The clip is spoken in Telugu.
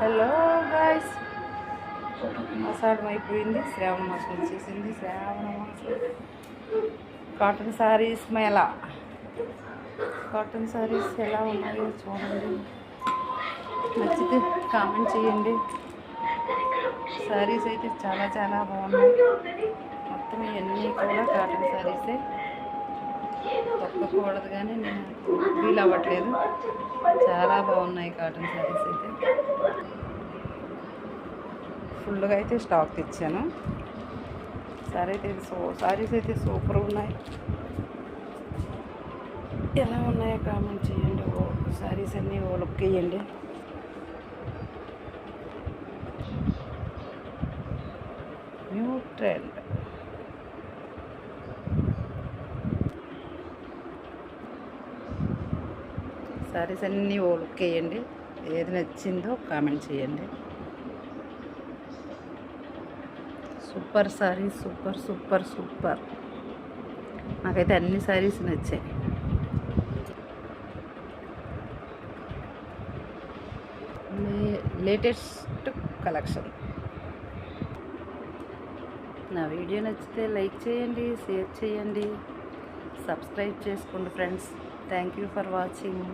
హలో గాయ్స్, ఆషాఢం అయిపోయింది, శ్రావణ మాసం వచ్చేసింది. శ్రావణ మాసం కాటన్ శారీస్ మేళా. కాటన్ శారీస్ ఎలా ఉన్నాయో చూడండి, నచ్చితే కామెంట్ చేయండి. శారీస్ అయితే చాలా చాలా బాగున్నాయి. మొత్తం ఇవన్నీ కూడా కాటన్ శారీసే, తొక్కకూడదు కానీ నేను వీలు అవ్వట్లేదు. చాలా బాగున్నాయి కాటన్ శారీస్ అయితే. ఫుల్గా అయితే స్టాక్ తెచ్చాను. శారీస్ అయితే సూపర్ ఉన్నాయి. ఎలా ఉన్నాయో కామెంట్ చేయండి. శారీస్ అన్నీ లుక్ వేయండి. New trend. శారీస్ అన్నీ లుక్ వేయండి. ఏది నచ్చిందో కామెంట్ చేయండి. Super sari, super super super. నాకైతే అన్ని శారీస్ నచ్చాయి. Latest collection. నా వీడియో నచ్చితే లైక్ చేయండి, షేర్ చేయండి, సబ్స్క్రైబ్ చేసుకోండి friends. Thank you for watching.